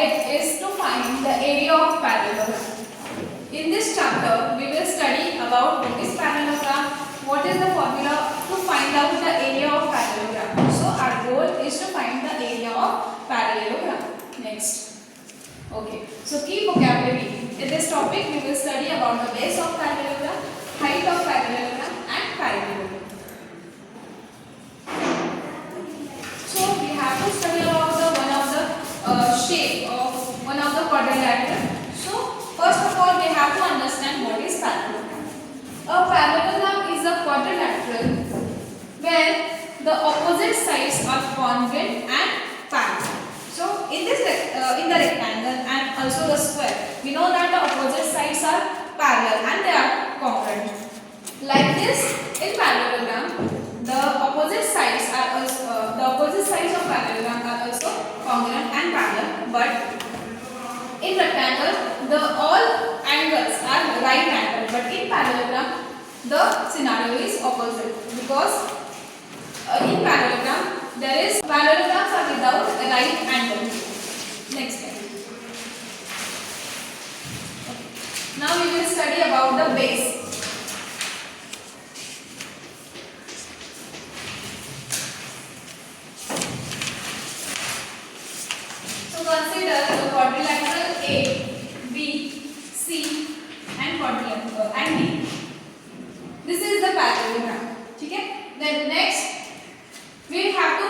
topic is to find the area of parallelogram. In this chapter, we will study about what is parallelogram, what is the formula to find out the area of parallelogram. So our goal is to find the area of parallelogram. Next. Okay. So key vocabulary. In this topic, we will study about the base of parallelogram, height of parallelogram, and parallelogram. So we have to study about the one of the shape of one of the quadrilateral. So first of all, we have to understand what is parallelogram. A parallelogram is a quadrilateral where the opposite sides are congruent and parallel. So in this in the rectangle and also the square, we know that the opposite sides are parallel and they are congruent. Like this, in parallelogram, the opposite sides of parallelogram are also congruent and parallel. But in rectangle, the all angles are right angle. But in parallelogram, the scenario is opposite because in parallelograms are without a right angle. Next slide. Now we will study about the base. So consider the quadrilateral A, B, C and quadrilateral and D. This is the parallelogram. Okay? Then next we have to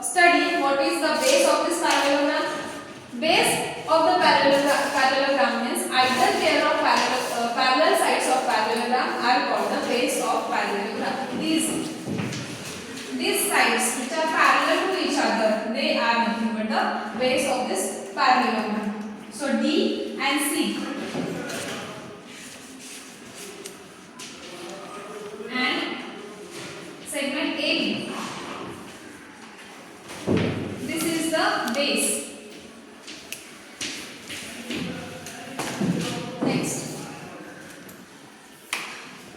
study what is the base of this parallelogram. Base of the parallelogram means either pair of parallel sides of parallelogram are called the base of parallelogram. These sides which are parallel to each other, they are nothing but the base of this parallelogram. So D and C and segment AB. This is the base. Next.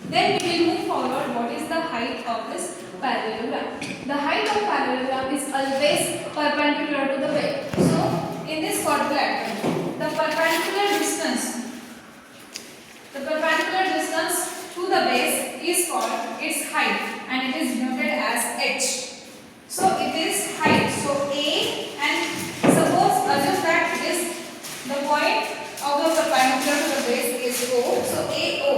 Then we will move forward. What is the height of this parallelogram? The height of parallelogram is always perpendicular to the base. So in this quadrilateral, the perpendicular distance to the base is called its height and it is denoted as h. So it is height. So A, and suppose assume that the point of the perpendicular to the base is O. So AO.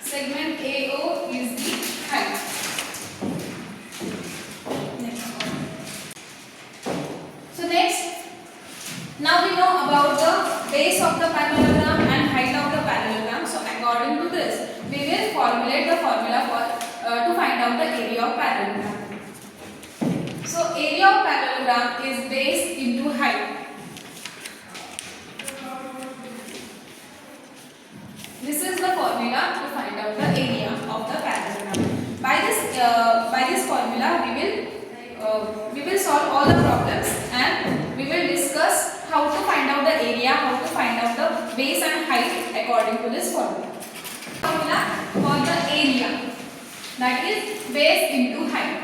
Segment AO is the height. Next one. So next, now we know about the base of the parallelogram and height of the parallelogram. So according to this, we will formulate the formula for to find out the area of parallelogram. So area of parallelogram is base into height. This is the formula to find out the area of the parallelogram. By this formula, we will solve all the problems and we will discuss how to find out the area, how to find out the base and height according to this formula. Formula for the area, that is base into height.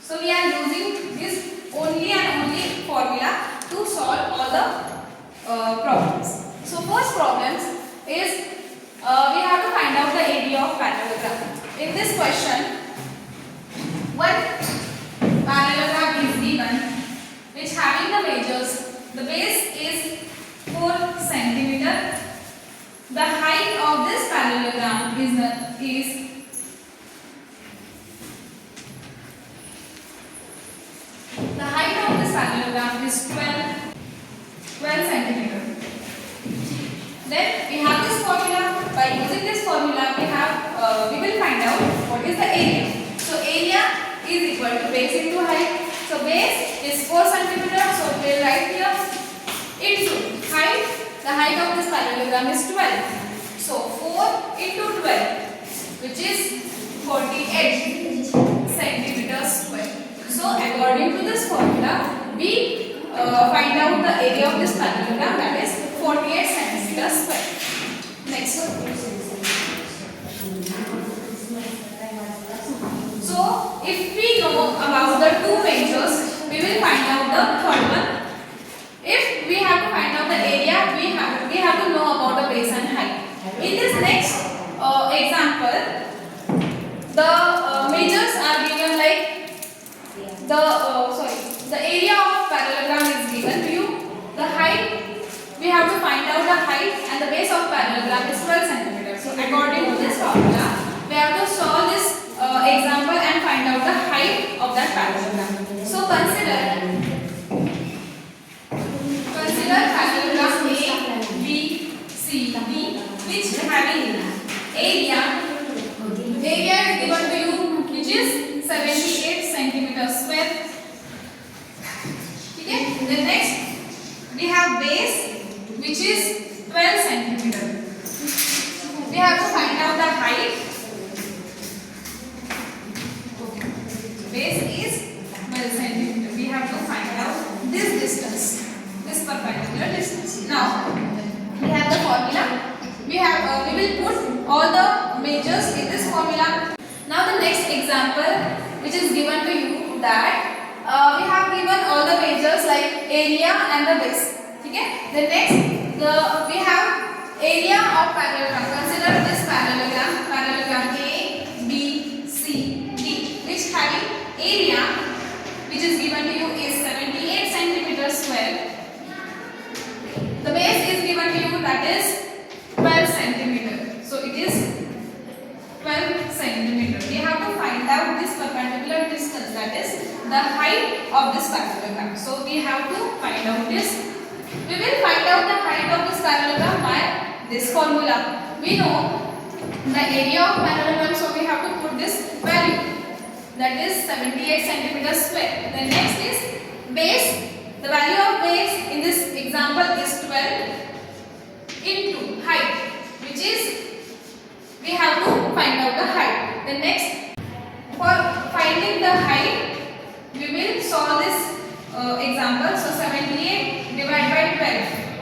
So we are using this only and only formula to solve all the problems. So first problems is we have to find out the area of parallelogram. In this question, one parallelogram is given which having the measures, the base is 4 cm. The height of this parallelogram is the height of this parallelogram is 12 cm. Then we have this formula. By using this formula, we will find out what is the area. So area is equal to base into height. So base is 4 cm. So we will write here into height. The height of this parallelogram is 12. So 4 into 12, which is 48 cm square. So according to this formula, we find out the area of this parallelogram, that is 48 cm square. Next. So if we know about the two measures, we will find out the third one. we have to find out the area, we have to know about the base and height. In this next example, the measures are given like the area of parallelogram is given to you. The height, we have to find out the height, and the base of parallelogram is 12 centimeters. So according to this formula, we have to solve this example and find out the height of that parallelogram. So consider parallelogram A, B, C, D, which having area is given to you, which is 78 centimeters square. Okay. Then next we have base, which is 12 centimeter. We have to find out the height. Base is 12 centimeter. We have to find out this distance, this perpendicular distance. Now we have the formula. We will put all the measures in this formula. Now the next example, which is given to you, that we have given all the measures like area and the base. Okay. The next we have area of parallelogram. Consider this parallelogram A, B, C, D, which having area, which is given to you, is 78 centimeters square. The base is given to you, that is 12 centimeter. So it is 12 centimeter. We have to find out this perpendicular distance, that is the height of this parallelogram. So we have to find out this. We will find out the height of this parallelogram by this formula. We know the area of parallelogram, so we have to put this value, that is 78 centimeters square. The next is base. The value of base in this example is 12 into height, which is, we have to find out the height. The next, for finding the height, we will solve this example. So 78 divided by 12.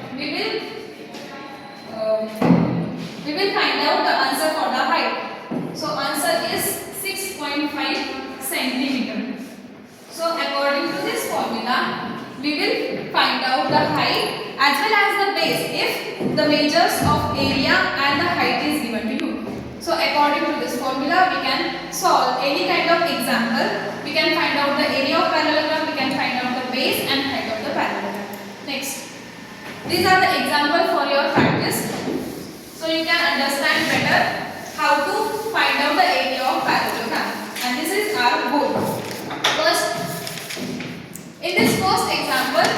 We will find out the answer for the height. So answer is 6.5 centimeter. So according to this formula, we will find out the height as well as the base if the measures of area and the height is given to you. So according to this formula, we can solve any kind of example. We can find out the area of parallelogram, we can find out the base and height of the parallelogram. Next, these are the example for your practice, so you can understand better how to find out the area of parallelogram. And this is our goal. First, in this first example,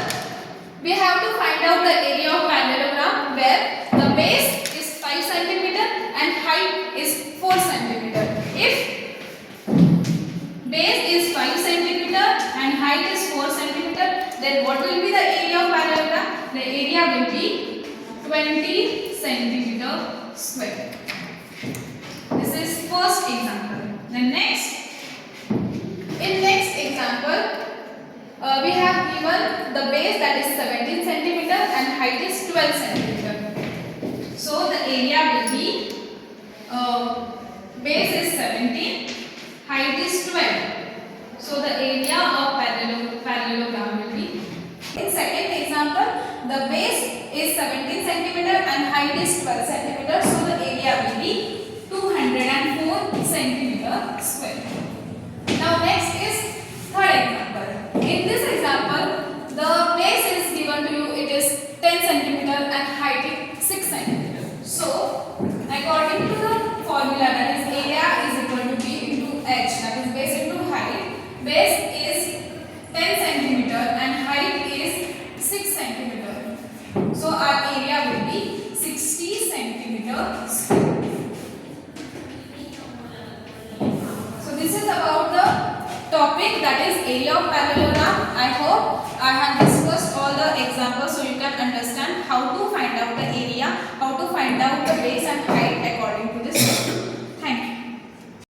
we have to find out the area of parallelogram where the base is 5 centimeter and height is 4 centimeter. If base is 5 centimeter and height is 4 centimeter, then what will be the area of parallelogram? The area will be 20 centimeter square. This is first example. Then next, in next example, we have given the base, that is 17 centimeter and height is 12 centimeter. So the area will be, base is 17, height is 12. So the area of parallelogram will be, in second example, the base is 17 centimeter and height is 12 centimeter. So the area will be 204 centimeter square. Now next is third example. In this example, the base is given to you, it is 10 centimeter and height is 6 centimeter. So according to the formula, that is area is equal to B into H, that is base into height. Base is 10 centimeter and height is 6 centimeter. So our area will be 60 centimeter square. So this is about the topic, that is area of parallelogram. I hope I have discussed all the examples so you can understand how to find out the area, how to find out the base and height